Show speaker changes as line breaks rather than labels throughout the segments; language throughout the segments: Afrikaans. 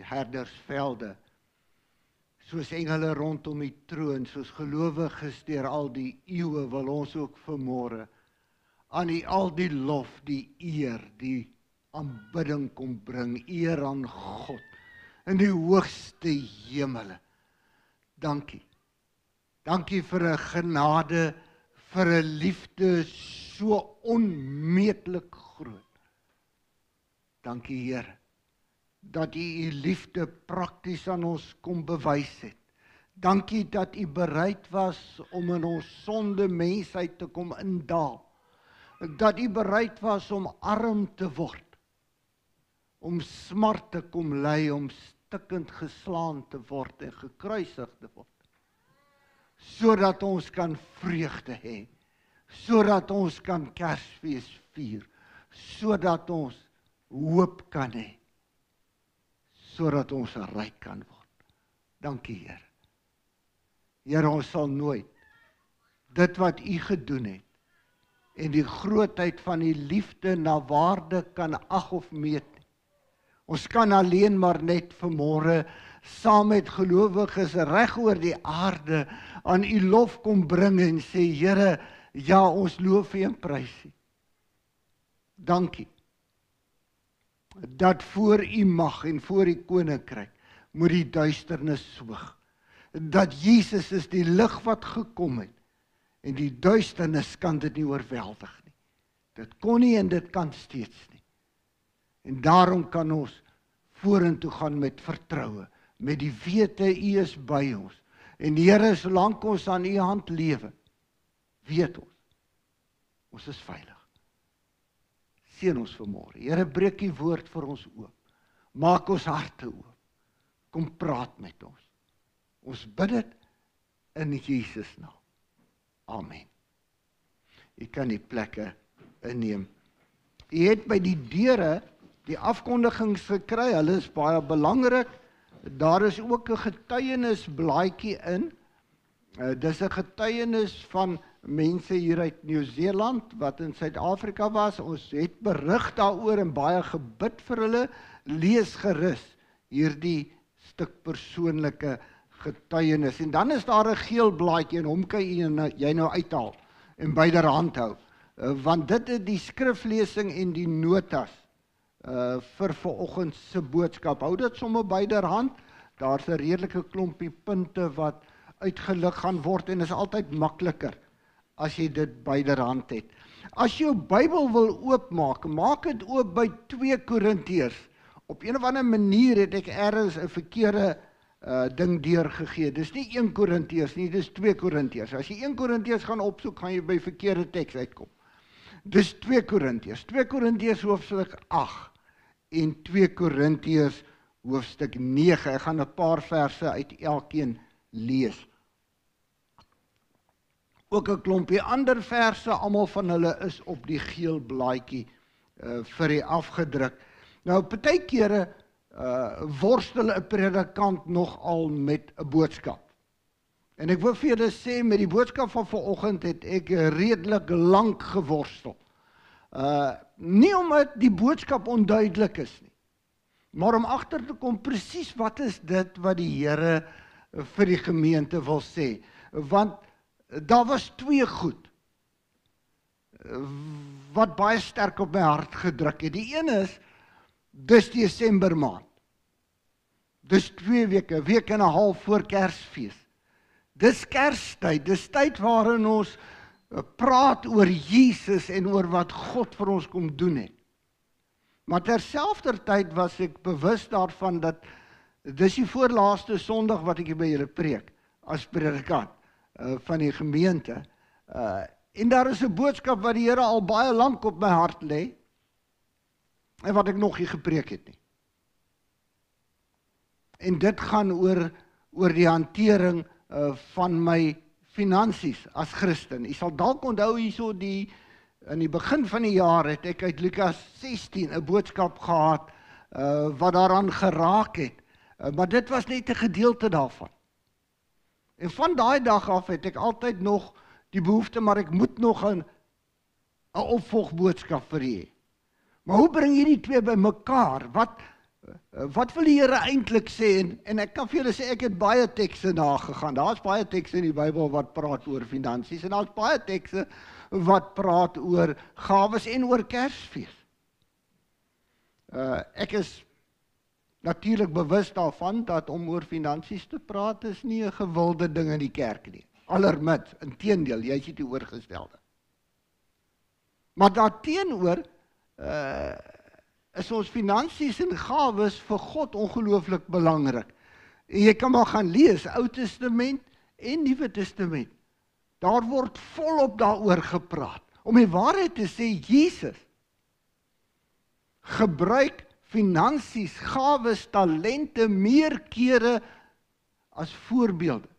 herdersvelde, soos engele rondom die troon, soos gelowiges deur al die eeue, wil ons ook vanmôre aan U al die lof, die eer, die aanbidding kom bring, eer aan God in die hoogste hemele. Dankie. Dankie vir 'n genade, vir 'n liefde so onmeetlik groot. Dankie Here, dat U liefde prakties aan ons kom bewys het. Dankie dat U bereid was om in ons sonde mensheid te kom indaal. Dat U bereid was om arm te word, om smart te kom ly, om stikkend geslaan te word en gekruisig te word, sodat ons kan vreugde hê, sodat ons kan Kersfees vier, sodat ons hoop kan hê, sodat ons ryk kan word. Dankie Here. Here, ons sal nooit dit wat U gedoen het en die grootheid van U liefde na waarde kan ag of meet. Ons kan alleen maar net vanmôre saam met gelowiges reg oor die aarde aan U lof kom bring en sê, Here, ja, ons loof U en prys U. Dankie dat voor U mag en voor U koninkryk moet die duisternis soeg. Dat Jesus is die lig wat gekom het en die duisternis kan dit nie oorweldig nie. Dit kon nie en dit kan steeds nie. En daarom kan ons vorentoe gaan met vertroue, met die wete U is by ons. En Here, solank ons aan U hand lewe, weet ons is veilig. Seën ons vanmôre. Here, breek U woord vir ons oop. Maak ons harte oop. Kom praat met ons. Ons bid dit in Jesus naam. Amen. U kan die plekke inneem. U het by die deure die afkondigings gekry, hulle is baie belangrik. Daar is ook 'n getuienisblaadjie in. Dis 'n getuienis van mense hier uit Nieu-Seeland wat in Suid-Afrika was. Ons het berig daaroor en baie gebid vir hulle. Lees gerus hierdie stuk persoonlike getuienis. En dan is daar 'n geel blaadjie en hom kan jy nou uithaal en byderhand hou. Want dit is die skriflesing en die notas vir vanoggend se boodskap. Hou dit sommer byderhand. Daar's 'n redelike klompie punte wat uitgelig gaan word en is altyd makliker as jy dit byderhand het. As jy jou Bybel wil oopmaak, maak dit oop by 2 Korintiërs. Op een of ander manier het ek ergens 'n verkeerde ding deurgegee. Dis nie 1 Korintiërs nie, dis 2 Korintiërs. As jy 1 Korintiërs gaan opsoek, gaan jy by verkeerde teks uitkom. Dis 2 Korintiërs. 2 Korintiërs hoofstuk 8 en 2 Korintiërs hoofstuk 9. Ek gaan 'n paar verse uit elkeen lees. Ook 'n klompie ander verse, almal van hulle is op die geel blaadjie vir u afgedruk. Nou, partykeer worstel 'n predikant nogal met 'n boodskap. En ek wil vir julle sê, met die boodskap van vanoggend het ek redelik lank geworstel. Nie omdat die boodskap onduidelik is nie, maar om agter te kom presies wat is dit wat die Here vir die gemeente wil sê. Want daar was 2 goed wat baie sterk op my hart gedruk het. Die een is, dis Desember maand. Dis 2 weke, 'n week en 'n half voor Kersfees. Dis Kerstyd, dis tyd waarin ons praat oor Jesus en oor wat God vir ons kom doen het. Maar terselfdertyd was ek bewus daarvan dat dis die voorlaaste Sondag wat ek by julle preek as predikant van die gemeente. En daar is 'n boodskap wat die Here al baie lank op my hart lê en wat ek nog nie gepreek het nie. En dit gaan oor die hantering van my finansies as Christen. Jy sal dalk onthou hierso in die begin van die jaar het ek uit Lukas 16 'n boodskap gehad wat daaraan geraak het. Maar dit was net 'n gedeelte daarvan. En van daai dag af het ek altyd nog die behoefte, maar ek moet nog 'n opvolgboodskap vir u hê. Maar hoe bring hierdie twee by mekaar? Wat wil die Here eintlik sê? En ek kan vir julle sê, ek het baie tekste nagegaan. Daar's baie tekste in die Bybel wat praat oor finansies en daar's baie tekste wat praat oor gawes en oor Kersfees. Ek is natuurlik bewus daarvan dat om oor finansies te praat is nie 'n gewilde ding in die kerk nie. Allermits, inteendeel, jy is die oorgestelde. Maar daarteenoor is ons finansies en gawes vir God ongelooflik belangrik. En jy kan maar gaan lees, Ou Testament en Nuwe Testament. Daar word volop daaroor gepraat. Om die waarheid te sê, Jesus gebruik finansies, gawes, talente meer kere as voorbeelde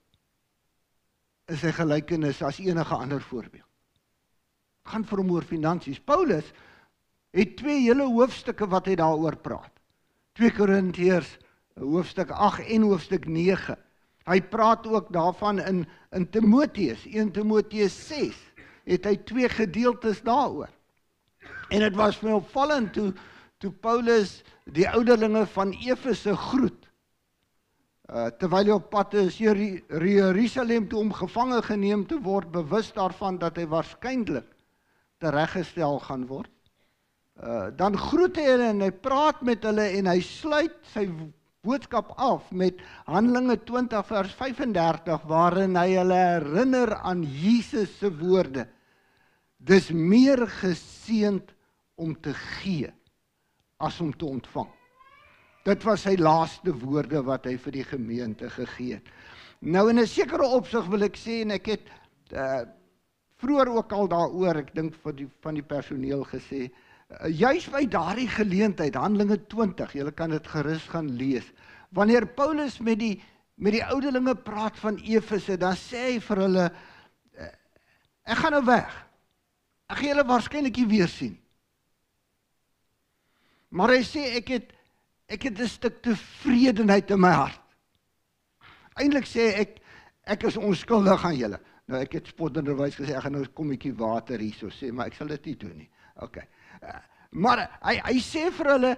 in sy gelykenis as enige ander voorbeeld. Het gaan vir hom oor finansies. Paulus het 2 hele hoofstukke wat hy daaroor praat. 2 Korintiërs hoofstuk 8 en hoofstuk 9. Hy praat ook daarvan in Timoteus, 1 Timoteus 6, het hy 2 gedeeltes daaroor. En dit was vir my opvallend toe Paulus die ouderlinge van Efese groet, terwyl hy op pad is Jerusalem toe om gevange geneem te word, bewus daarvan dat hy waarskynlik tereggestel gaan word. Dan groet hy hulle en hy praat met hulle en hy sluit sy boodskap af met Handelinge 20 vers 35 waarin hy hulle herinner aan Jesus se woorde. Dis meer geseënd om te gee as om te ontvang. Dit was sy laaste woorde wat hy vir die gemeente gegee het. Nou in 'n sekere opsig wil ek sê, en ek het vroeër ook al daaroor, ek dink van die personeel gesê, juis by daardie geleentheid, Handelinge 20, julle kan dit gerus gaan lees, wanneer Paulus met die ouderlinge praat van Efese, dan sê hy vir hulle, ek gaan nou weg, ek gaan julle waarskynlik nie weer sien. Maar hy sê, ek het 'n stuk tevredenheid in my hart. Eintlik sê ek is onskuldig aan julle. Nou ek het spotterderwys gesê, ek gaan nou 'n kommetjie water hierso sê, maar ek sal dit nie doen nie. Okay. Maar hy sê vir hulle,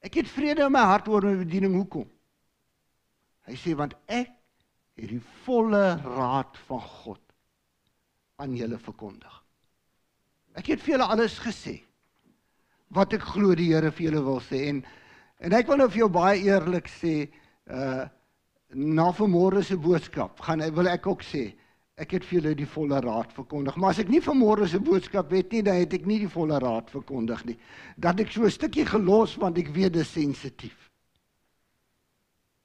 ek het vrede in my hart oor my bediening, hoekom? Hy sê, want ek het die volle raad van God aan julle verkondig. Ek het vir julle alles gesê, wat ek glo die Here vir julle wil sê, en ek wil nou vir jou baie eerlik sê, na vanmôre se boodskap, wil ek ook sê, ek het vir julle die volle raad verkondig, maar as ek nie vanmôre se boodskap weet nie, dan het ek nie die volle raad verkondig nie, dat ek so 'n stukkie gelos, want ek weet dit is sensitief.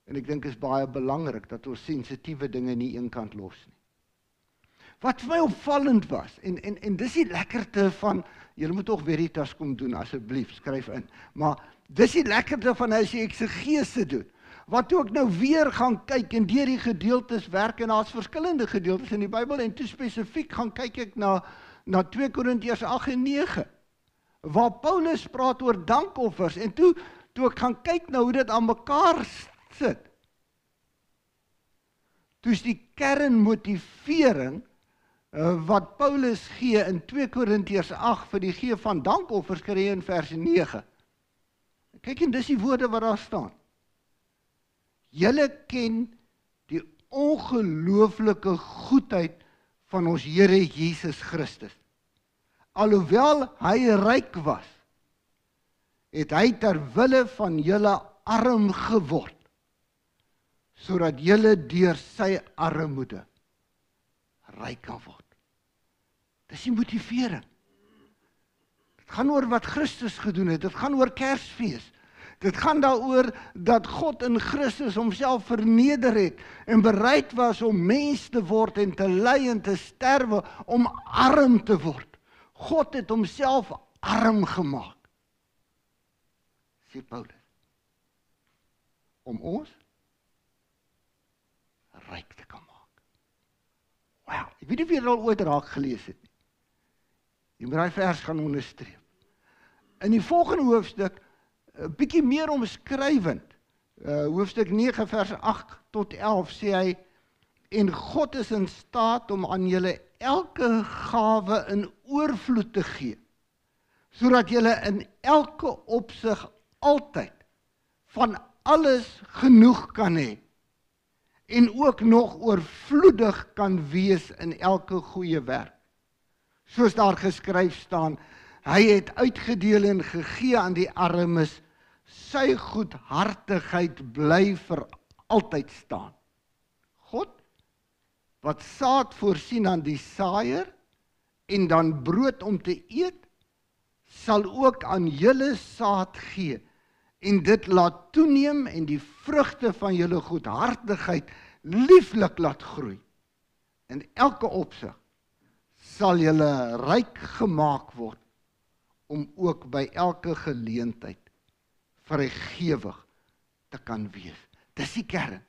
En ek dink is baie belangrik, dat ons sensitiewe dinge nie eenkant los nie. Wat vir my opvallend was, en dis die lekkerte van, julle moet ook Veritas kom doen, asseblief, skryf in, maar dis die lekkerte van as jy eksegese doen, wat toe ek nou weer gaan kyk en deur die gedeeltes werk, en daar's verskillende gedeeltes in die Bybel, en toe spesifiek gaan kyk ek na 2 Korintiërs 8 en 9, waar Paulus praat oor dankoffers, en toe ek gaan kyk na hoe dit aan mekaar sit, toe is die kernmotivering, wat Paulus gee in 2 Korintiërs 8 vir die gee van dankoffers kry in vers 9. Kyk, en dis die woorde wat daar staan. Julle ken die ongelooflike goedheid van ons Here Jesus Christus. Alhoewel hy ryk was, het hy ter wille van julle arm geword, sodat julle deur sy armoede ryk kan word. Dis die motivering. Dit gaan oor wat Christus gedoen het, dit gaan oor Kersfees. Dit gaan daaroor dat God in Christus homself verneder het en bereid was om mens te word en te ly en te sterwe om arm te word. God het homself arm gemaak, sê Paulus, om ons ryk te kan maak. Wow, ek weet nie of jy dit al ooit raak gelees het nie. Jy moet daai vers gaan onderstreep. In die volgende hoofstuk, 'n bietjie meer omskrywend, hoofstuk 9 vers 8 tot 11 sê hy, en God is in staat om aan julle elke gawe in oorvloed te gee, sodat julle in elke opsig altyd van alles genoeg kan hê en ook nog oorvloedig kan wees in elke goeie werk. Soos daar geskryf staan, hy het uitgedeel en gegee aan die armes, sy goedhartigheid bly vir altyd staan. God, wat saad voorsien aan die saaier en dan brood om te eet, sal ook aan julle saad gee en dit laat toeneem en die vrugte van julle goedhartigheid lieflik laat groei. In elke opsig sal julle ryk gemaak word om ook by elke geleentheid vrygewig te kan wees. Dis die kern.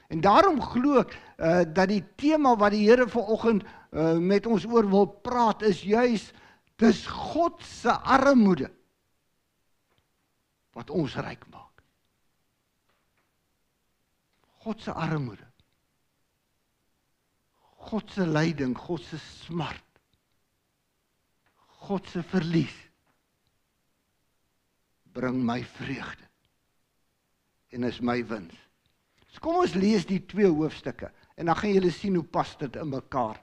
En daarom glo ek dat die tema wat die Here vanoggend met ons oor wil praat is juis, dis God se armoede wat ons ryk maak. God se armoede. God se lyding, God se smart. God se verlies bring my vreugde en is my wins. So kom ons lees die 2 hoofstukke en dan gaan julle sien hoe pas dit in mekaar.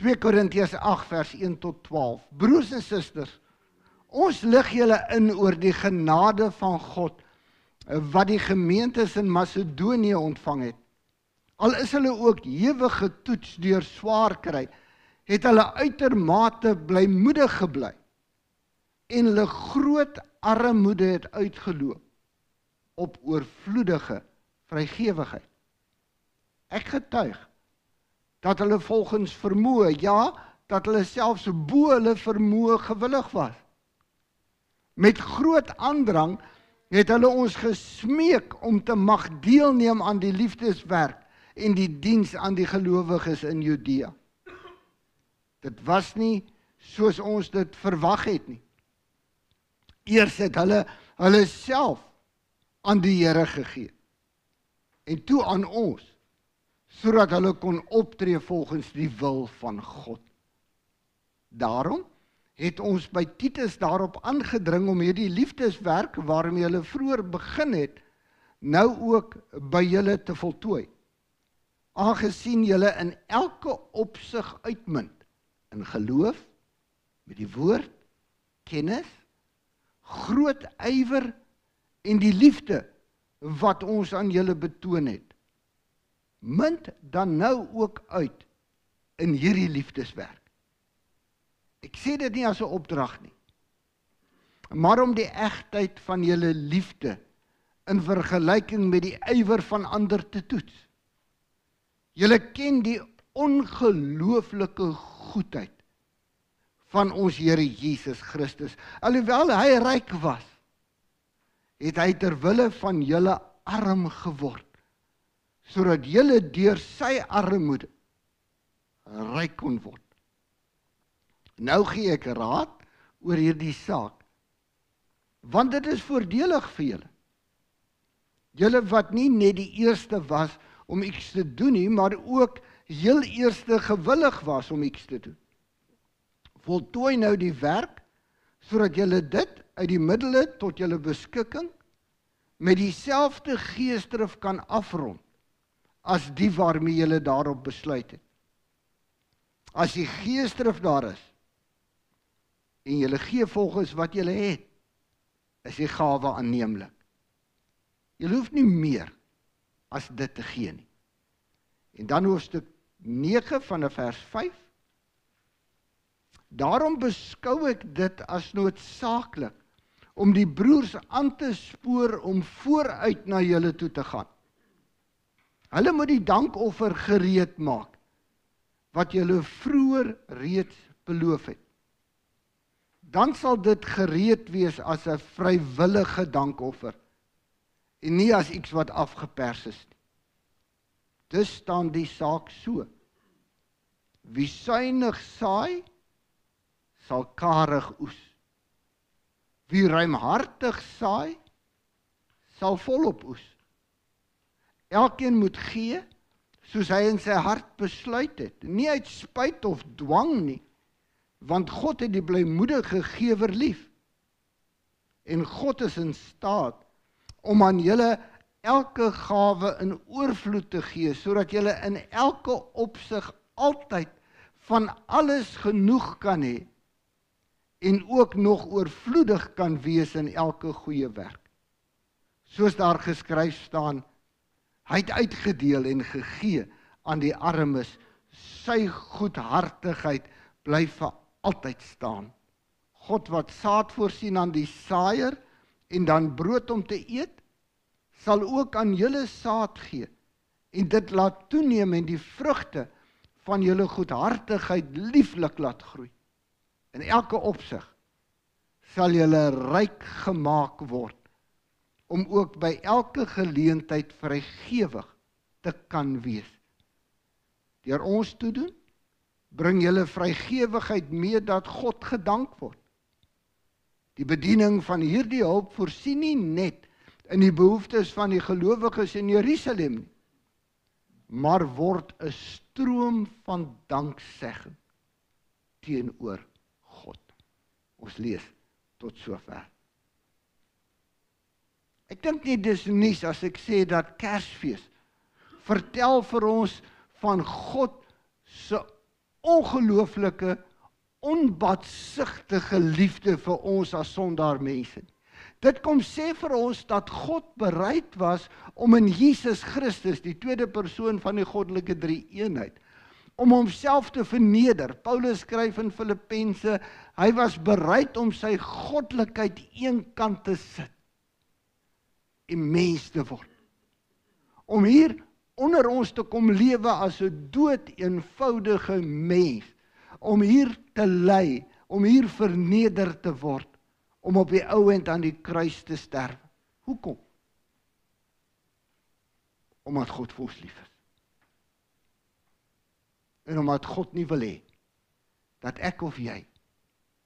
2 Korintiërs 8 vers 1 tot 12. Broers en susters, ons lig julle in oor die genade van God wat die gemeentes in Macedonië ontvang het. Al is hulle ook hewig getoets deur swaar kry, het hulle uitermate blymoedig gebly en hulle groot armoede het uitgeloop op oorvloedige vrygewigheid. Ek getuig dat hulle volgens vermoë, ja, dat hulle selfs bo hulle vermoë gewillig was. Met groot aandrang het hulle ons gesmeek om te mag deelneem aan die liefdeswerk en die diens aan die gelowiges in Judea. Dit was nie soos ons dit verwag het nie. Eers het hulle self aan die Here gegee en toe aan ons, sodat hulle kon optree volgens die wil van God. Daarom het ons by Titus daarop aangedring om hierdie liefdeswerk waarmee hulle vroeër begin het, nou ook by julle te voltooi. Aangesien julle in elke opsig uitmunt, in geloof, met die woord, kennis, groot ywer en die liefde wat ons aan julle betoon het. Munt dan nou ook uit in hierdie liefdeswerk. Ek sê dit nie as 'n opdrag nie, maar om die egtheid van julle liefde in vergelyking met die ywer van ander te toets. Julle ken die ongelooflike goedheid van ons Here Jesus Christus. Alhoewel hy ryk was, het hy ter wille van julle arm geword, sodat julle deur sy armoede ryk kon word. Nou gee ek raad oor hierdie saak, want dit is voordelig vir julle. Julle wat nie net die eerste was om iets te doen nie, maar ook heel eerste gewillig was om iets te doen. Voltooi nou die werk, sodat julle dit uit die middele tot julle beskikking met dieselfde geesdrif kan afrond, as die waarmee julle daarop besluit het. As die geesdrif daar is, en julle gee volgens wat julle het, is die gawe aanneemlik. Julle hoef nie meer as dit te gee nie. En dan hoofstuk 9 vanaf vers 5. Daarom beskou ek dit as noodsaaklik om die broers aan te spoor om vooruit na julle toe te gaan. Hulle moet die dankoffer gereed maak, wat julle vroeër reeds beloof het. Dan sal dit gereed wees as 'n vrywillige dankoffer, en nie as iets wat afgepers is nie. Dus staan die saak so. Wie suinig saai, sal karig oes. Wie ruimhartig saai, sal volop oes. Elkeen moet gee, soos hy in sy hart besluit het, nie uit spyt of dwang nie, Want God het die blymoedige gewer lief. En God is in staat om aan julle elke gawe in oorvloed te gee, sodat julle in elke opsig altyd van alles genoeg kan hê en ook nog oorvloedig kan wees in elke goeie werk. Soos daar geskryf staan, hy het uitgedeel en gegee aan die armes, sy goedhartigheid bly vir altyd staan. God wat saad voorsien aan die saaier en dan brood om te eet, sal ook aan julle saad gee en dit laat toeneem en die vrugte van julle goedhartigheid lieflik laat groei. In elke opsig sal julle ryk gemaak word om ook by elke geleentheid vrygewig te kan wees. Deur ons toedoen, bring julle vrygewigheid mee dat God gedank word. Die bediening van hierdie hulp voorsien nie net in die behoeftes van die gelowiges in Jerusalem nie, maar word 'n stroom van danksegging teenoor God. Ons lees tot sover. Ek dink nie dis nuus as ek sê dat Kersfees vertel vir ons van God se ongelooflike, onbaatsigtige liefde vir ons as sondaarmense. Dit kom sê vir ons dat God bereid was om in Jesus Christus, die tweede persoon van die goddelike drie-eenheid, om homself te verneder. Paulus skryf in Filippense, hy was bereid om sy goddelikheid eenkant te sit en mens te word. Om hier onder ons te kom lewe as 'n dood-eenvoudige mens, om hier te ly, om hier verneder te word, om op die ou end aan die kruis te sterwe. Hoekom? Omdat God vir ons lief is. En omdat God nie wil hê dat ek of jy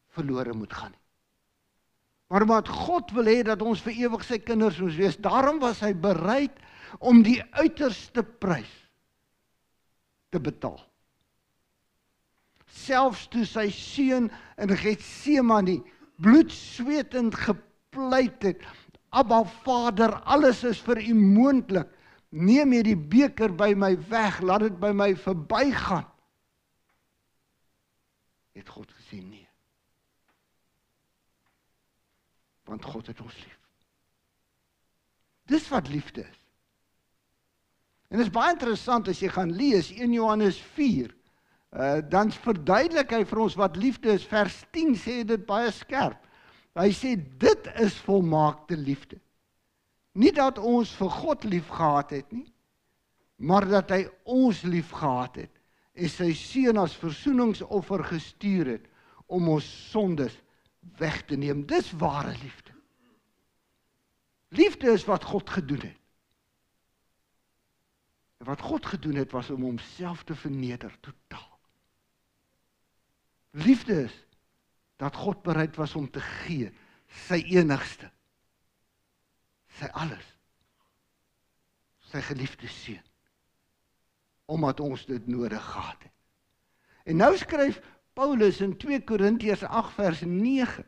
verlore moet gaan nie. Maar omdat God wil hê dat ons vir ewig sy kinders moet wees, daarom was hy bereid om die uiterste prys te betaal. Selfs toe sy seun in Getsemane bloedsweetend gepleit het, Abba Vader, alles is vir u moontlik, neem hierdie beker by my weg, laat dit by my verbygaan. Het God gesê nee. Want God het ons lief. Dis wat liefde is. En dit is baie interessant as jy gaan lees 1 Johannes 4, dan verduidelik hy vir ons wat liefde is. Vers 10 sê dit baie skerp. Hy sê dit is volmaakte liefde. Nie dat ons vir God lief gehad het nie, maar dat hy ons lief gehad het en sy seun as versoeningsoffer gestuur het om ons sondes weg te neem. Dis ware liefde. Liefde is wat God gedoen het. En wat God gedoen het was om homself te verneder totaal. Liefde is dat God bereid was om te gee, sy enigste, sy alles, sy geliefde seun, omdat ons dit nodig gehad het. En nou skryf Paulus in 2 Korintiërs 8 vers 9,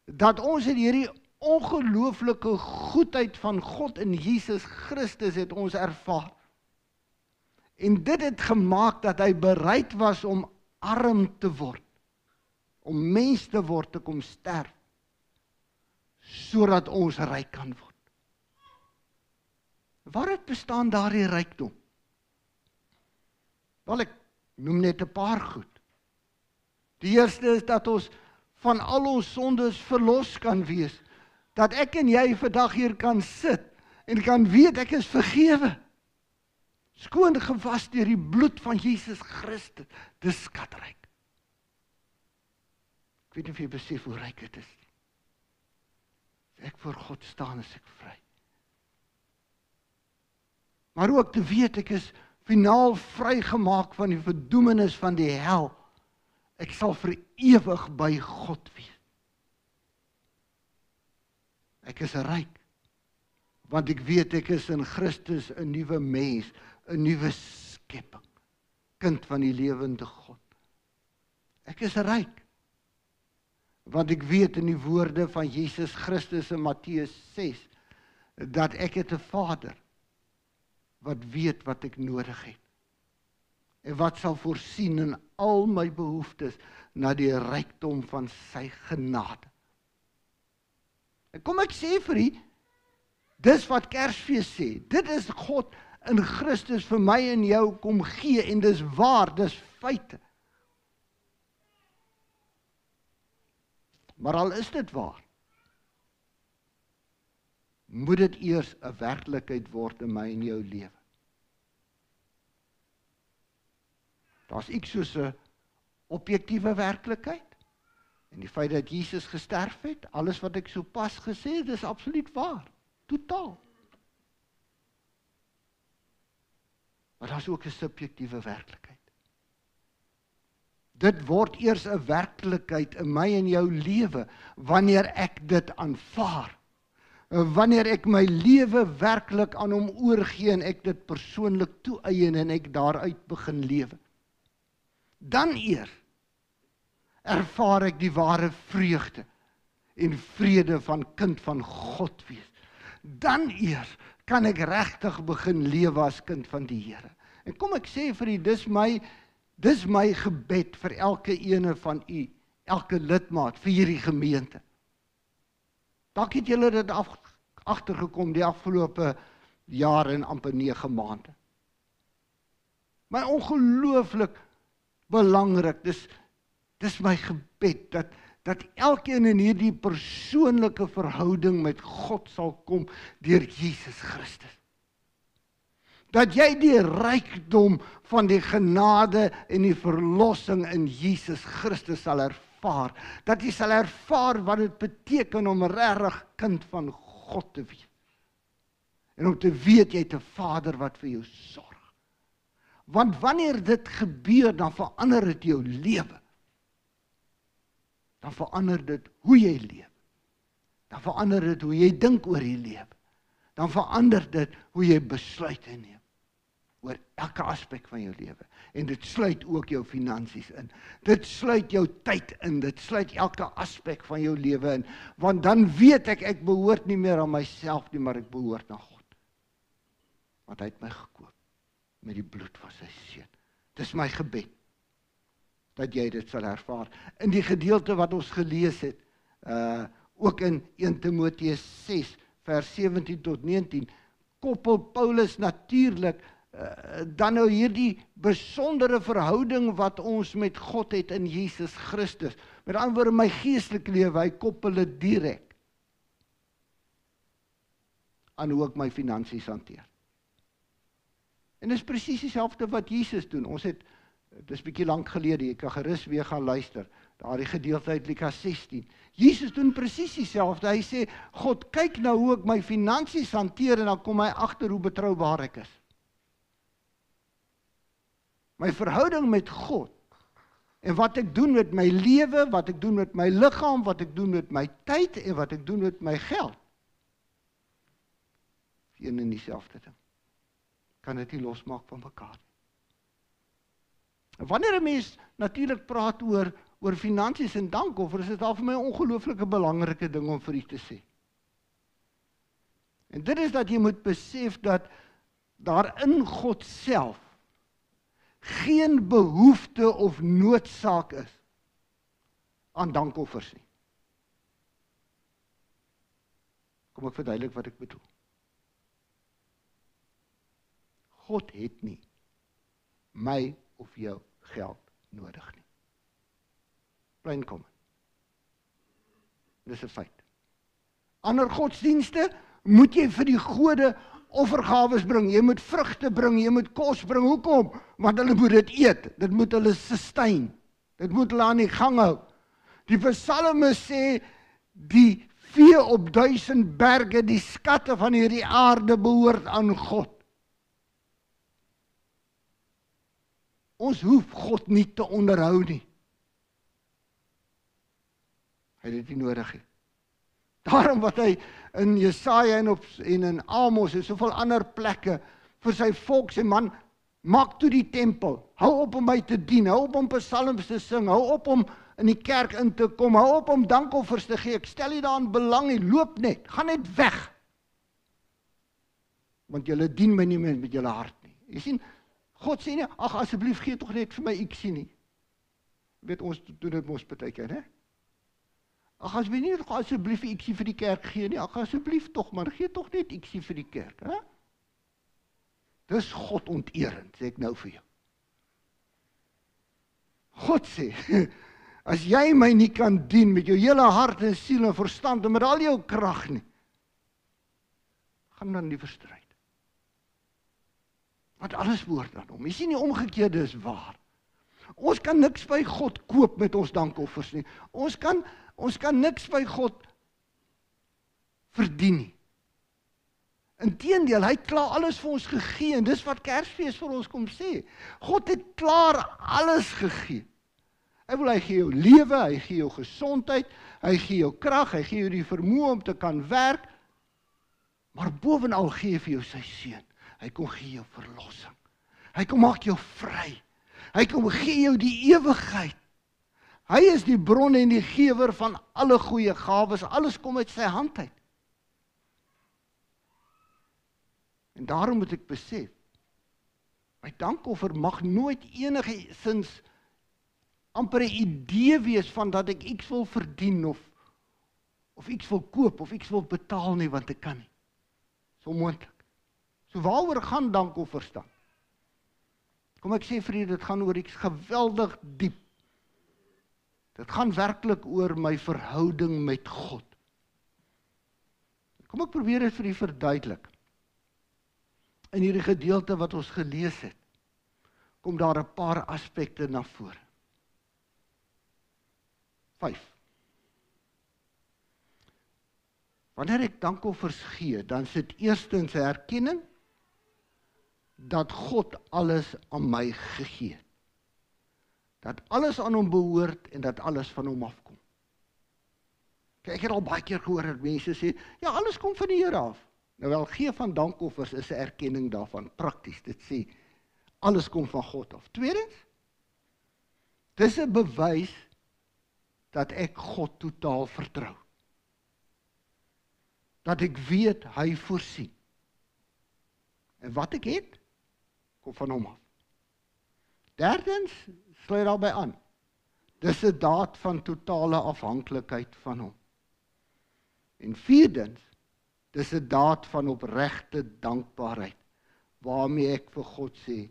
dat ons in hierdie ongelooflike goedheid van God in Jesus Christus het ons ervaar. En dit het gemaak dat hy bereid was om arm te word, om mens te word, te kom sterf, sodat ons ryk kan word. Waaruit bestaan daardie rykdom? Wel, ek noem net 'n paar goed. Die eerste is dat ons van al ons sondes verlos kan wees, dat ek en jy vandag hier kan sit en kan weet ek is vergewe. Skoon gewas deur die bloed van Jesus Christus. Dis skatryk. Ek weet nie of jy besef hoe ryk dit is. As ek voor God staan, is ek vry. Maar ook te weet ek is finaal vrygemaak van die verdoemenis van die hel. Ek sal vir ewig by God wees. Ek is ryk, want ek weet ek is in Christus 'n nuwe mens, 'n nuwe skepping, kind van die lewende God. Ek is ryk. Want ek weet in die woorde van Jesus Christus in Matteus 6, dat ek het 'n Vader, wat weet wat ek nodig het. En wat sal voorsien in al my behoeftes, na die rykdom van sy genade. En kom ek sê vir u, dis wat Kersfees sê, dit is God in Christus vir my en jou kom gee, en dis waar, dis feite. Maar al is dit waar, moet dit eers 'n werklikheid word in my en jou lewe. Daar's iets soos 'n objektiewe werklikheid, en die feit dat Jesus gesterf het, alles wat ek sopas gesê het, dis absoluut waar, totaal. Maar daar's ook 'n subjektiewe werklikheid. Dit word eers 'n werklikheid in my en jou lewe, wanneer ek dit aanvaar. Wanneer ek my lewe werklik aan hom oorgee, en ek dit persoonlik toeëien, en ek daaruit begin lewe. Dan eers ervaar ek die ware vreugde en vrede van kind van God wees. Dan eers kan ek regtig begin lewe as kind van die Here. En kom ek sê vir u, dis my gebed vir elke ene van u, elke lidmaat vir hierdie gemeente. Dalk het julle dit agtergekom die afgelope jaar en amper 9 maande. Maar ongelooflik belangrik, dis my gebed, dat elkeen in hierdie persoonlike verhouding met God sal kom deur Jesus Christus. Dat jy die rykdom van die genade en die verlossing in Jesus Christus sal ervaar. Dat jy sal ervaar wat dit beteken om regtig kind van God te wees. En om te weet jy het 'n Vader wat vir jou sorg. Want wanneer dit gebeur, dan verander dit jou lewe. Dan verander dit hoe jy leef. Dan verander dit hoe jy dink oor die lewe. Dan verander dit hoe jy besluite neem. Oor elke aspek van jou lewe. En dit sluit ook jou finansies in. Dit sluit jou tyd in. Dit sluit elke aspek van jou lewe in. Want dan weet ek behoort nie meer aan myself nie, maar ek behoort aan God. Want hy het my gekoop met die bloed van sy seun. Dis my gebed, dat jy dit sal ervaar. In die gedeelte wat ons gelees het, ook in 1 Timoteus 6, vers 17 tot 19, koppel Paulus natuurlik dan nou hierdie besondere verhouding wat ons met God het in Jesus Christus. Met ander woorde, my geestelike lewe, hy koppel dit direk aan hoe ek my finansies hanteer. En dis presies dieselfde wat Jesus doen. Ons het, dis bietjie lank gelede, jy kan gerus weer gaan luister, daardie gedeelte uit Lukas 16. Jesus doen presies dieselfde. Hy sê, God, kyk nou hoe ek my finansies hanteer, en dan kom hy agter hoe betroubaar ek is. My verhouding met God, en wat ek doen met my lewe, wat ek doen met my liggaam, wat ek doen met my tyd, en wat ek doen met my geld. Een en dieselfde ding. Kan dit nie losmaak van mekaar. En wanneer 'n mens natuurlik praat oor finansies en dankoffer, is dit al vir my 'n ongelooflike belangrike ding om vir u te sê. En dit is dat jy moet besef dat daar in God self geen behoefte of noodsaak is aan dankoffers nie. Kom ek verduidelik wat ek bedoel. God het nie my of jou geld nodig nie. Plain kom. Dis 'n feit. Ander godsdienste moet jy vir die gode offergawes bring. Jy moet vrugte bring, jy moet kos bring. Hoekom? Want hulle moet dit eet. Dit moet hulle sustain. Dit moet hulle aan die gang hou. Die Psalme sê die vee op 1000 berge, die skatte van hierdie aarde behoort aan God. Ons hoef God nie te onderhou nie. Hy het dit nie nodig nie. Daarom wat hy in Jesaja en in Amos en soveel ander plekke vir sy volk sê, man, Maak toe die tempel. Hou op om my te dien. Hou op om psalms te sing. Hou op om in die kerk in te kom. Hou op om dankoffers te gee. Ek stel nie daarin belang nie. Loop net. Gaan net weg. Want julle dien my nie met julle hart nie. Jy sien, God sê nie, ag asseblief gee tog net vir my iksie nie. Weet ons doen dit mos partykeer, hè? Ag as jy nie asseblief iksie vir die kerk gee nie. Ag asseblief tog, maar gee tog net iksie vir die kerk, hè? Dis God onterend, sê ek nou vir jou. God sê, as jy my nie kan dien met jou hele hart en siel en verstand en met al jou krag nie, gaan dan liewer stryd. Want alles behoort aan hom. Jy sien die omgekeerde is waar. Ons kan niks by God koop met ons dankoffers nie. Ons kan niks by God verdien nie. Inteendeel, hy het klaar alles vir ons gegee, en dis wat Kersfees vir ons kom sê. God het klaar alles gegee. Hy gee jou lewe, hy gee jou gesondheid, hy gee jou krag, hy gee jou die vermoë om te kan werk, maar bovenal gee hy vir jou sy seun. Hy kom gee jou verlossing. Hy kom maak jou vry. Hy kom gee jou die ewigheid. Hy is die bron en die gewer van alle goeie gawes. Alles kom uit sy hand uit. En daarom moet ek besef, my dankoffer mag nooit enigsins amper 'n idee wees van dat ek iets wil verdien of iets wil koop of iets wil betaal nie, want ek kan nie. So onmoontlik. So waaroor gaan dankoffers dan? Kom ek sê vir julle, dit gaan oor iets geweldig diep. Dit gaan werklik oor my verhouding met God. Kom ek probeer dit vir u verduidelik. In hierdie gedeelte wat ons gelees het, kom daar 'n paar aspekte na vore. 5. Wanneer ek dankoffers gee, dan sit eerstens 'n erkenning dat God alles aan my gegee het. Dat alles aan hom behoort en dat alles van hom afkom. Kijk, ek het al baie keer gehoor dat mense sê, ja, alles kom van die Here af. Nou wel, gee van dankoffers is 'n erkenning daarvan, prakties. Dit sê, alles kom van God af. Tweedens, dis 'n bewys dat ek God totaal vertrou. Dat ek weet, hy voorsien. En wat ek het, kom van hom af. Derdens, sluit daarbij aan. Dis 'n daad van totale afhanklikheid van hom. En vierdens, dis 'n daad van opregte dankbaarheid, waarmee ek vir God sê,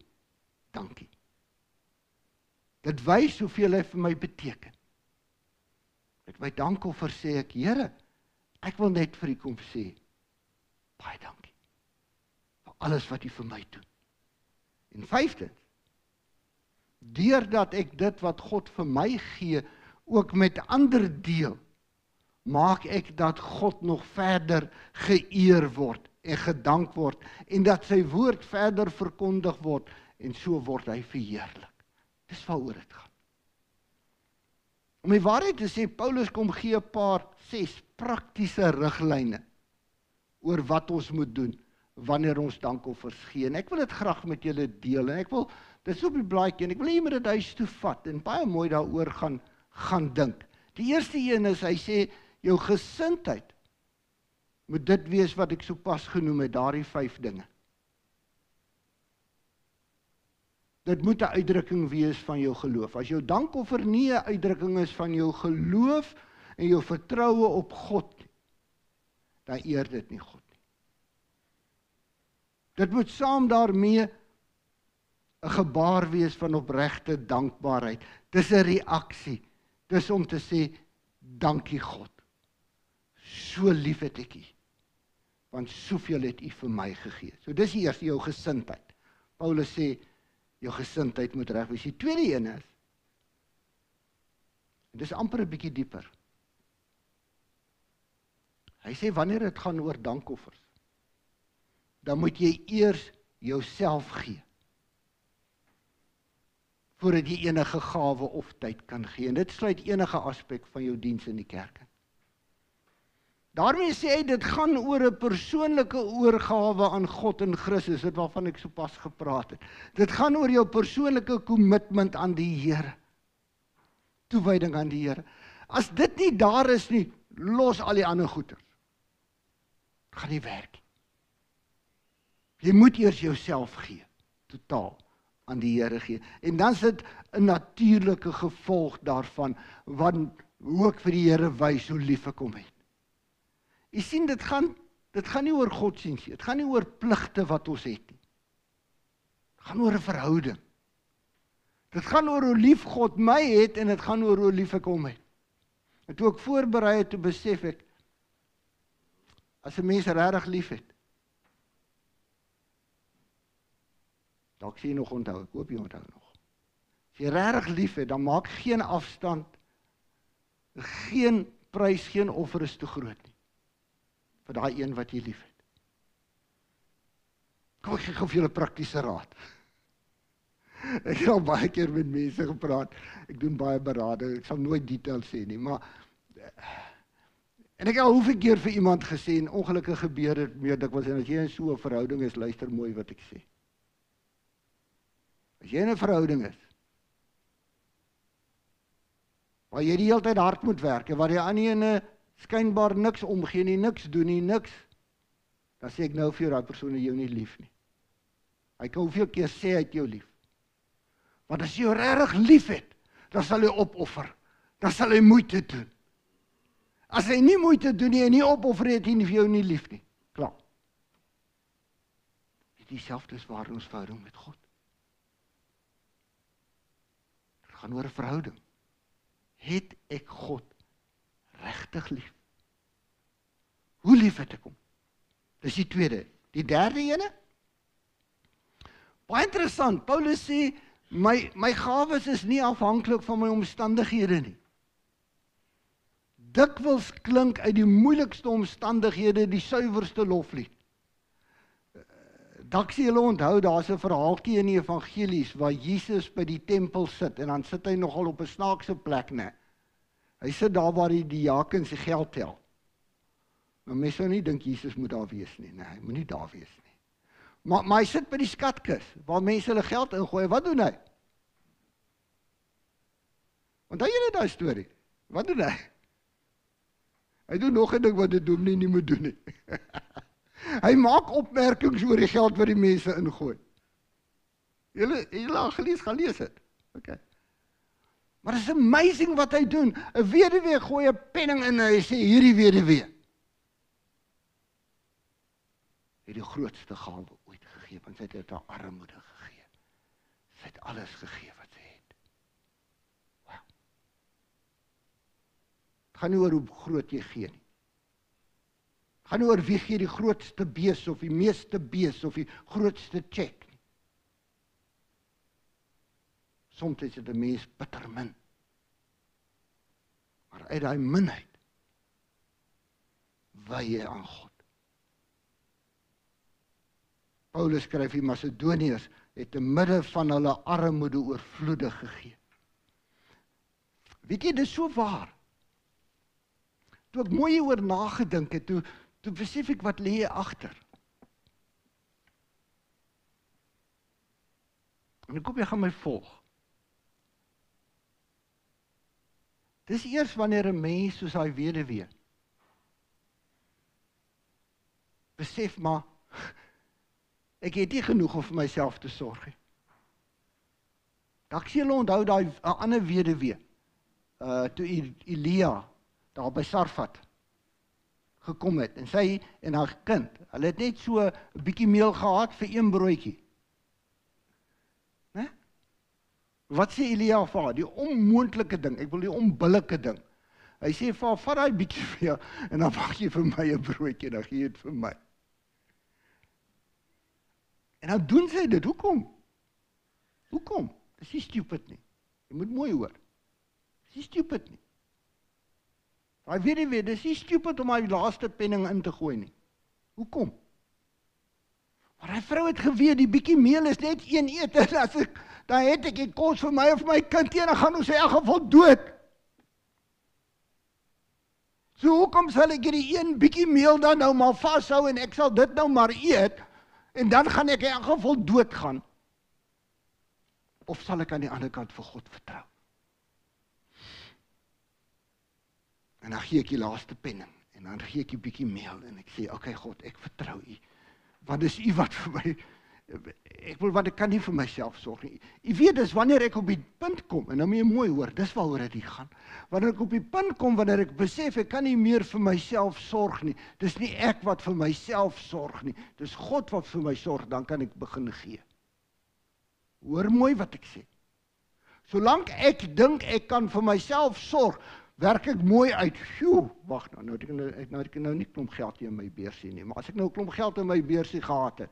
dankie. Dit wys hoeveel hy vir my beteken. Met my dankoffer sê ek, Here, ek wil net vir u kom sê, baie dankie, vir alles wat u vir my doen. En vyftens, deurdat ek dit wat God vir my gee, ook met ander deel, maak ek dat God nog verder geëer word en gedank word, en dat sy woord verder verkondig word, en so word hy verheerlik. Dis waaroor dit gaan. Om die waarheid te sê, Paulus kom gee 'n paar 6 praktiese riglyne oor wat ons moet doen wanneer ons dankoffers gee. En ek wil dit graag met julle deel. En ek wil, dit is op die blaadjie, en ek wil hê jy moet dit huis toe vat en baie mooi daaroor gaan dink. Die eerste een is, hy sê, jou gesindheid moet dit wees wat ek sopas genoem het, daardie 5 dinge. Dit moet 'n uitdrukking wees van jou geloof. As jou dankoffer nie 'n uitdrukking is van jou geloof en jou vertroue op God, dan eer dit nie God nie. Dit moet saam daarmee 'n gebaar wees van opregte dankbaarheid. Dis 'n reaksie. Dis om te sê, dankie God. So lief het ek u, want soveel het u vir my gegee. So dis die eerste, jou gesindheid. Paulus sê, jou gesindheid moet reg wees. Die tweede een is, en dis amper 'n bietjie dieper. Hy sê, wanneer dit gaan oor dankoffers, dan moet jy eers jouself gee, voordat jy enige gawe of tyd kan gee. En dit sluit enige aspek van jou diens in die kerk in. Daarmee sê hy, dit gaan oor 'n persoonlike oorgawe aan God en Christus, dit waarvan ek sopas gepraat het. Dit gaan oor jou persoonlike commitment aan die Here. Toewyding aan die Here. As dit nie daar is nie, los al die ander goeders. Gaan nie werk. Jy moet eers jouself gee, totaal, aan die Here gee. En dan is dit 'n natuurlike gevolg daarvan, hoe ek vir die Here wys hoe lief ek hom het. Jy sien, dit gaan nie oor godsdienst, dit gaan nie oor pligte wat ons het nie. Dit gaan oor 'n verhouding. Dit gaan oor hoe lief God my het, en dit gaan oor hoe lief ek hom het. En toe ek voorberei het, toe besef ek, as 'n mens regtig lief het, dalk sê jy nog onthou, ek hoop jy onthou nog. As jy regtig lief het, dan maak geen afstand, geen prys, geen offer is te groot nie, vir daai een wat jy lief het. Kom ek gee vir julle praktiese raad. Ek het al baie keer met mense gepraat, ek doen baie berading, ek sal nooit details sê nie, maar, en ek het al hoeveel keer vir iemand gesê, en ongelukkig gebeur het meer dikwels, en as jy in so 'n verhouding is, luister mooi wat ek sê. As jy in 'n verhouding is, waar jy die hele tyd hard moet werk, en waar jy aan die ene skynbaar niks omgee nie, niks doen nie, niks, dan sê ek nou vir jou, daai persoon jou nie lief nie. Hy kan hoeveel keer sê hy het jou lief. Want as jy jou regtig lief het, dan sal hy opoffer, dan sal hy moeite doen. As hy nie moeite doen nie, en nie opoffer, het hy vir jou nie lief nie. Klaar. Dit is dieselfde as waar ons verhouding met God. Dit gaan oor 'n verhouding. Het ek God regtig lief? Hoe lief het ek hom? Dis die tweede. Die derde ene? Baie interessant, Paulus sê, my gawes is nie afhanklik van my omstandighede nie. Dikwels klink uit die moeilikste omstandighede die suiwerste loflied. Dalk sê julle onthou, daar's 'n verhaaltjie in die evangelies, waar Jesus by die tempel sit, en dan sit hy nogal op 'n snaakse plek, né? Hy sit daar waar die diakens die geld tel. Nou mense sou nie dink Jesus moet daar wees nie, nee, hy moet nie daar wees nie. Maar hy sit by die skatkis, waar mense hulle geld ingooi, wat doen hy? Onthou julle daai storie? Wat doen hy? Hy doen nog 'n ding wat die dominee nie moet doen nie. Hy maak opmerkings oor die geld wat die mense ingooi. Julle al gelees, gaan lees dit. Okay. Maar is amazing wat hy doen. 'n Weduwee gooi 'n penning in, en hy sê, hierdie weduwee het die grootste gawe ooit gegee, want sy het haar armoede gegee. Sy het alles gegee wat sy het. Wow. Het gaan nie oor hoe groot jy gee nie. Het gaan nie oor wie gee die grootste bees, of die meeste bees, of die grootste check nie. Soms is dit 'n mens bitter min. Maar uit daai minheid wy jy aan God. Paulus skryf die Macedoniërs het te midde van hulle armoede oorvloedig gegee. Weet jy, dit is so waar. Toe ek mooi hieroor nagedink het, toe besef ek wat lê hier agter. En ek hoop jy gaan my volg. Dis eers wanneer 'n mens soos hy weduwee besef, maar ek het nie genoeg om vir myself te sorg nie. Dalk sê julle onthou daai ander weduwee, toe Elia daar by Sarfat gekom het, en sy en haar kind, hulle het net so 'n bietjie meel gehad vir een broodjie. Né? Wat sê Elia vir haar? Die onmoontlike ding, ek wil die onbillike ding. Hy sê vir haar, vat daai bietjie vir jou, en dan maak jy vir my 'n broodjie, dan gee jy dit vir my. En nou doen sy dit, hoekom? Hoekom? Dis nie stupid nie. Jy moet mooi hoor. Dis nie stupid nie. Daai weduwee, dis nie stupid om haar laaste penning in te gooi nie. Hoekom? Maar hy vrou het geweet, die bietjie meel is net een ete, en dan het ek die kos vir my of my kind, en dan gaan ons in elk geval dood. So hoekom sal ek hierdie een bietjie meel dan nou maar vashou en ek sal dit nou maar eet en dan gaan ek in elk geval doodgaan? Of sal ek aan die ander kant vir God vertrou? En dan gee ek die laaste penning en dan gee ek 'n bietjie meel en ek sê, okay God, ek vertrou U. Want dis U wat vir my, want ek kan nie vir myself sorg nie. U weet, dis wanneer ek op die punt kom, en nou moet jy mooi hoor, dis waaroor dit gaan. Wanneer ek op die punt kom, wanneer ek besef, ek kan nie meer vir myself sorg nie. Dis nie ek wat vir myself sorg nie. Dis God wat vir my sorg, dan kan ek begin gee. Hoor mooi wat ek sê. Solank ek dink ek kan vir myself sorg, werk ek mooi uit. Sjoe, wag nou, ek kan nou nie klomp geld in my beursie nie, maar as ek nou klomp geld in my beursie gehad het,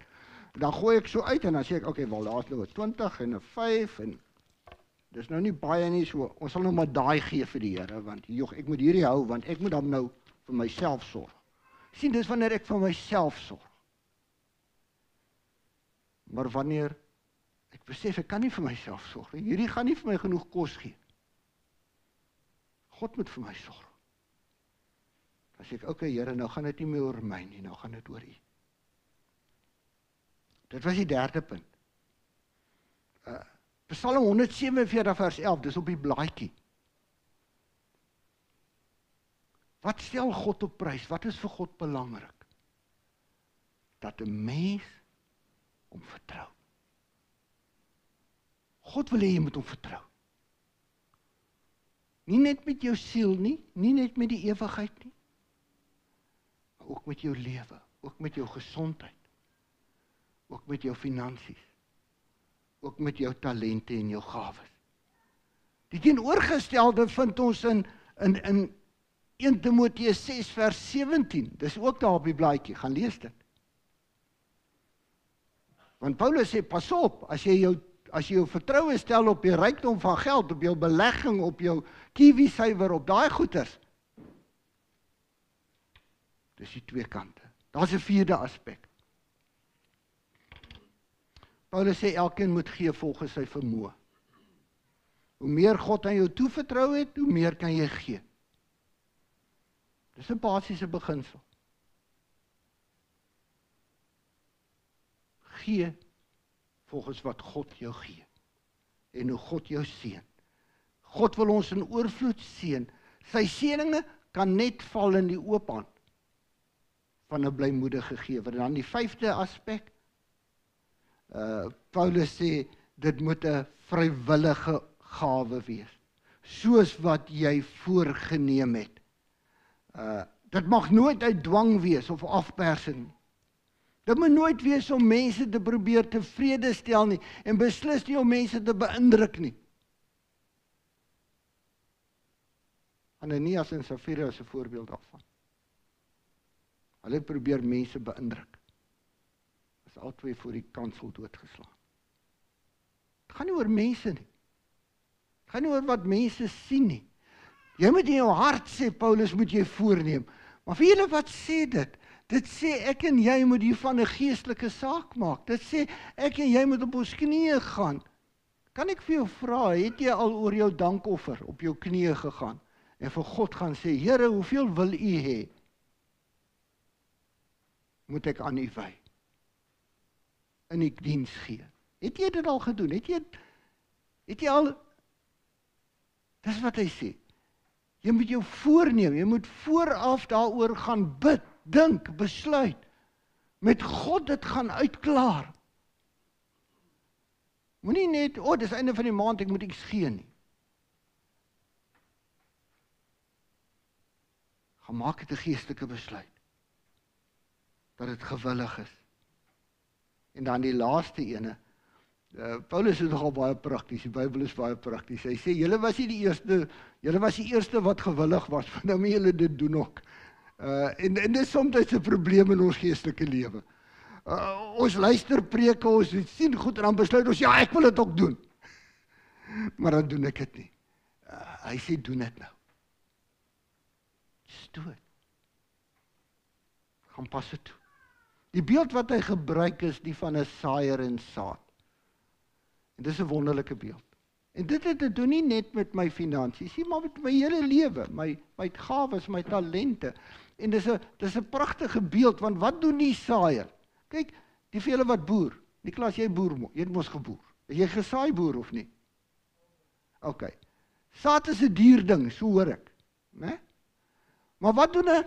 dan gooi ek so uit en dan sê ek, okay, wel, daar is nou 'n 20 en 'n 5 en dis nou nie baie nie, so ons sal nou maar daai gee vir die Here, want joh, ek moet hierdie hou, want ek moet dan nou vir myself sorg. Sien, dis wanneer ek vir myself sorg. Maar wanneer ek besef, ek kan nie vir myself sorg nie, hierdie gaan nie vir my genoeg kos gee. God moet vir my sorg. Dan sê ek, okay Here, nou gaan dit nie meer oor my nie, nou gaan dit oor U. Dit was die derde punt. Psalm 147 vers 11, dis op die blaadjie. Wat stel God op prys? Wat is vir God belangrik? Dat 'n mens hom vertrou. God wil hê jy moet hom vertrou. Nie net met jou siel nie, nie net met die ewigheid nie, maar ook met jou lewe, ook met jou gesondheid, ook met jou finansies, ook met jou talente en jou gawes. Die teenoorgestelde vind ons in 1 Timoteus 6 vers 17, dis ook daar op die blaadjie, gaan lees dit. Want Paulus sê, pas op, as jy jou vertroue stel op die rykdom van geld, op jou belegging, op jou kiwisuiwer, op daai goeders. Dis die twee kante. Daar's 'n vierde aspek. Paulus sê elkeen moet gee volgens sy vermoë. Hoe meer God aan jou toevertrou het, hoe meer kan jy gee. Dis 'n basiese beginsel. Gee volgens wat God jou gee en hoe God jou seën. God wil ons in oorvloed seën. Sy seëninge kan net val in die oop hand van 'n blymoedige gewer. En dan die vyfde aspek, Paulus sê, dit moet 'n vrywillige gawe wees, soos wat jy voorgenem het. Dit mag nooit uit dwang wees of afpersing. Dit moet nooit wees om mense te probeer tevrede stel nie, en beslis nie om mense te beïndruk nie. Ananias en Safira is 'n voorbeeld daarvan. Hulle probeer mense beïndruk. Is albei voor die kansel doodgeslaan. Het gaan nie oor mense nie. Het gaan nie oor wat mense sien nie. Jy moet in jou hart sê, Paulus, moet jy voorneem. Maar vir julle wat sê dit? Dit sê ek en jy moet hiervan 'n geestelike saak maak. Dit sê ek en jy moet op ons knieë gaan. Kan ek vir jou vra, het jy al oor jou dankoffer op jou knieë gegaan en vir God gaan sê, Here, hoeveel wil U hê? Moet ek aan U wy? In die diens gee. Het jy dit al gedoen? Het jy al? Dis wat hy sê. Jy moet jou voorneem, jy moet vooraf daaroor gaan bid, dink, besluit. Met God dit gaan uitklaar. Moenie net, dis einde van die maand, ek moet iets gee nie. Gaan maak dit 'n geestelike besluit. Dat dit gewillig is. En dan die laaste ene, Paulus is nogal baie prakties, die Bybel is baie prakties. Hy sê, julle was die eerste wat gewillig was, want nou moet julle dit doen ook. En dit is soms 'n probleem in ons geestelike lewe. Ons luister preke, ons sien goed en dan besluit ons, ja, ek wil dit ook doen. Maar dan doen ek dit nie. Hy sê, doen dit nou. Stoot. Gaan pas dit toe. Die beeld wat hy gebruik is die van 'n saaier en saad. En dis 'n wonderlike beeld. En dit het te doen nie net met my finansies nie, maar met my hele lewe, my gawes, my talente. En dis 'n pragtige beeld, want wat doen die saaier? Kyk, die vir julle wat boer. Niklas, jy boer, jy het mos geboer. Is jy gesaai boer of nie? OK. Saad is 'n duur ding, so hoor ek, né? Maar wat doen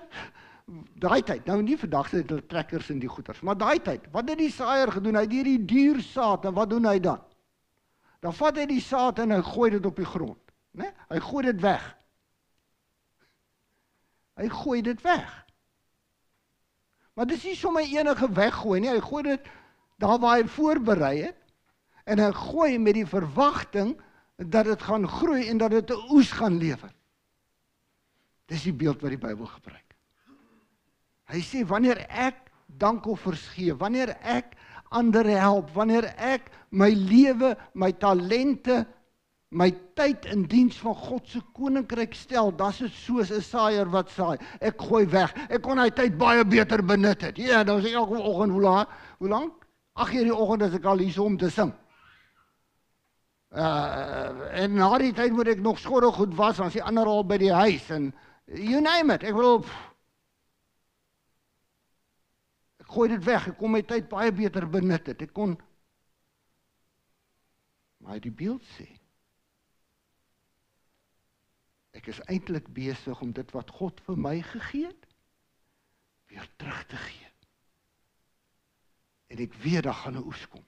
daai tyd, nou nie vandag se hulle trekkers en die goeters, maar daai tyd, wat het die saaier gedoen? Hy het hierdie duur saad, en wat doen hy dan? Dan vat hy die saad en hy gooi dit op die grond, né? Hy gooi dit weg. Hy gooi dit weg. Maar dis nie sommer enige weggooi nie, hy gooi dit daar waar hy voorberei het, en hy gooi met die verwagting dat dit gaan groei en dat dit 'n oes gaan lewer. Dis die beeld wat die Bybel gebruik. Hy sê, wanneer ek dankoffers gee, wanneer ek ander help, wanneer ek my lewe, my talente, my tyd in diens van God se koninkryk stel, dan is dit soos 'n saaier wat saai. Ek gooi weg. Ek kon hy tyd baie beter benut het. Ja, dan was ek elke oggend hoe lank? 8:00 die oggend as ek al hier om te sing. En na die tyd moet ek nog skottelgoed was, dan is die ander al by die huis en you name it. Ek gooi dit weg. Ek kon my tyd baie beter benut het. Maar die beeld sê, ek is eintlik besig om dit wat God vir my gegee het, weer terug te gee. En ek weet daar gaan 'n oes kom.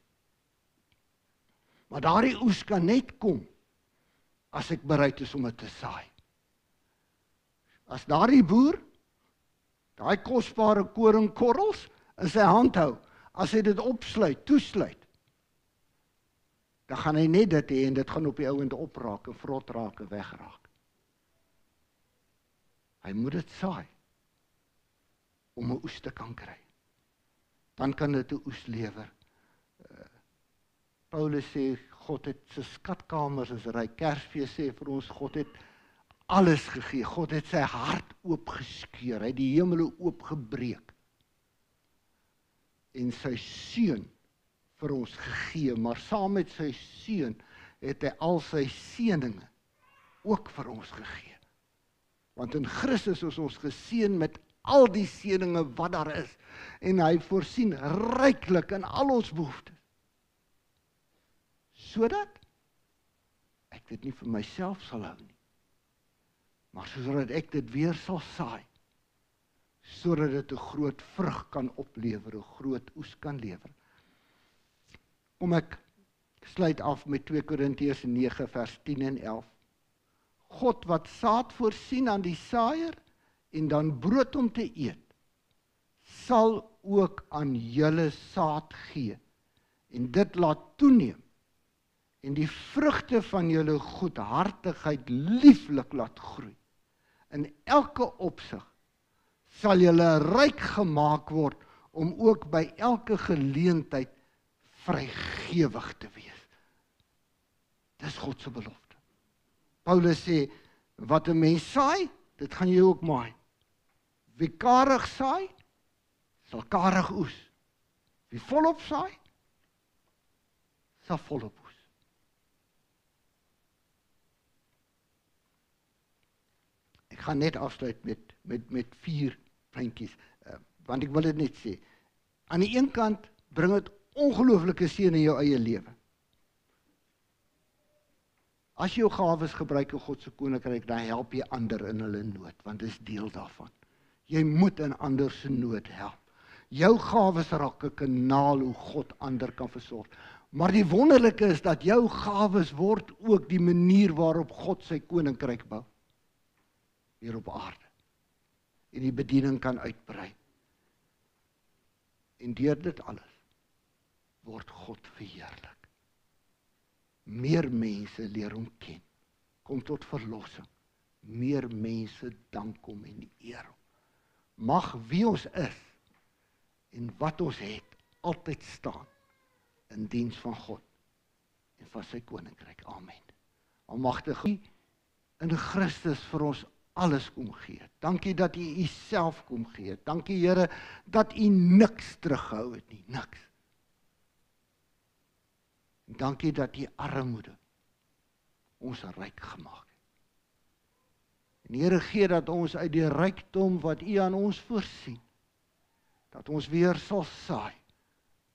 Maar daardie oes kan net kom as ek bereid is om dit te saai. As daardie boer daai kosbare koringkorrels in sy hand hou, as hy dit opsluit, toesluit, dan gaan hy net dit hê en dit gaan op die ouend opraak en vrot raak en wegraak. Hy moet dit saai om 'n oes te kan kry. Dan kan dit 'n oes lewer. Paulus sê, God het sy skatkamers is ryk. Kersfees sê vir ons, God het alles gegee. God het sy hart oopgeskeur. Hy het die hemele oopgebreek. En sy seun vir ons gegee. Maar saam met sy seun het hy al sy seëninge ook vir ons gegee. Want in Christus is ons geseën met al die seëninge wat daar is. En hy voorsien ryklik in al ons behoeftes. Sodat ek dit nie vir myself sal hou nie, maar sodat ek dit weer sal saai, sodat dit 'n groot vrug kan oplewer, 'n groot oes kan lewer. Kom ek sluit af met 2 Korintiërs 9 vers 10 en 11. God wat saad voorsien aan die saaier en dan brood om te eet, sal ook aan julle saad gee en dit laat toeneem en die vrugte van julle goedhartigheid lieflik laat groei. In elke opsig sal julle ryk gemaak word om ook by elke geleentheid vrygewig te wees. Dis God se belofte. Paulus sê, wat 'n mens saai, dit gaan jy ook maai. Wie karig saai, sal karig oes. Wie volop saai, sal volop oes. Ek gaan net afsluit met 4 prentjies, want ek wil dit net sê. Aan die een kant bring dit ongelooflike seën in jou eie lewe. As jy jou gawes gebruik in God se koninkryk, dan help jy ander in hulle nood, want dit is deel daarvan. Jy moet in ander se nood help. Jou gawes raak 'n kanaal hoe God ander kan versorg. Maar die wonderlike is dat jou gawes word ook die manier waarop God sy koninkryk bou. Hier op aarde. En die bediening kan uitbrei. En deur dit alles word God verheerlik. Meer mense leer hom ken. Kom tot verlossing. Meer mense dank hom en eer hom. Mag wie ons is en wat ons het altyd staan in diens van God en van sy koninkryk. Amen. Almagtige in Christus vir ons alles kom gee. Dankie dat U Uself kom gee. Dankie Here dat U niks teruggehou het nie, niks. Dankie dat U armoede ons ryk gemaak het. En die Here gee dat ons uit die rykdom wat U aan ons voorsien, dat ons weer sal saai,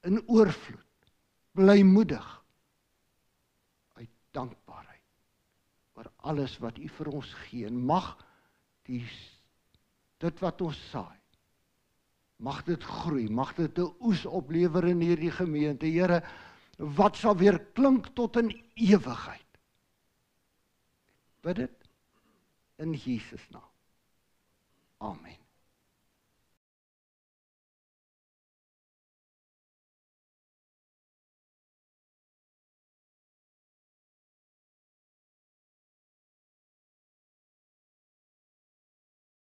in oorvloed, blymoedig, uit dankbaarheid, oor alles wat U vir ons gee, en mag dit wat ons saai, mag dit groei, mag dit 'n oes oplewer in hierdie gemeente, Here, wat sal weer klink tot in ewigheid. Bid dit in Jesus naam. Amen.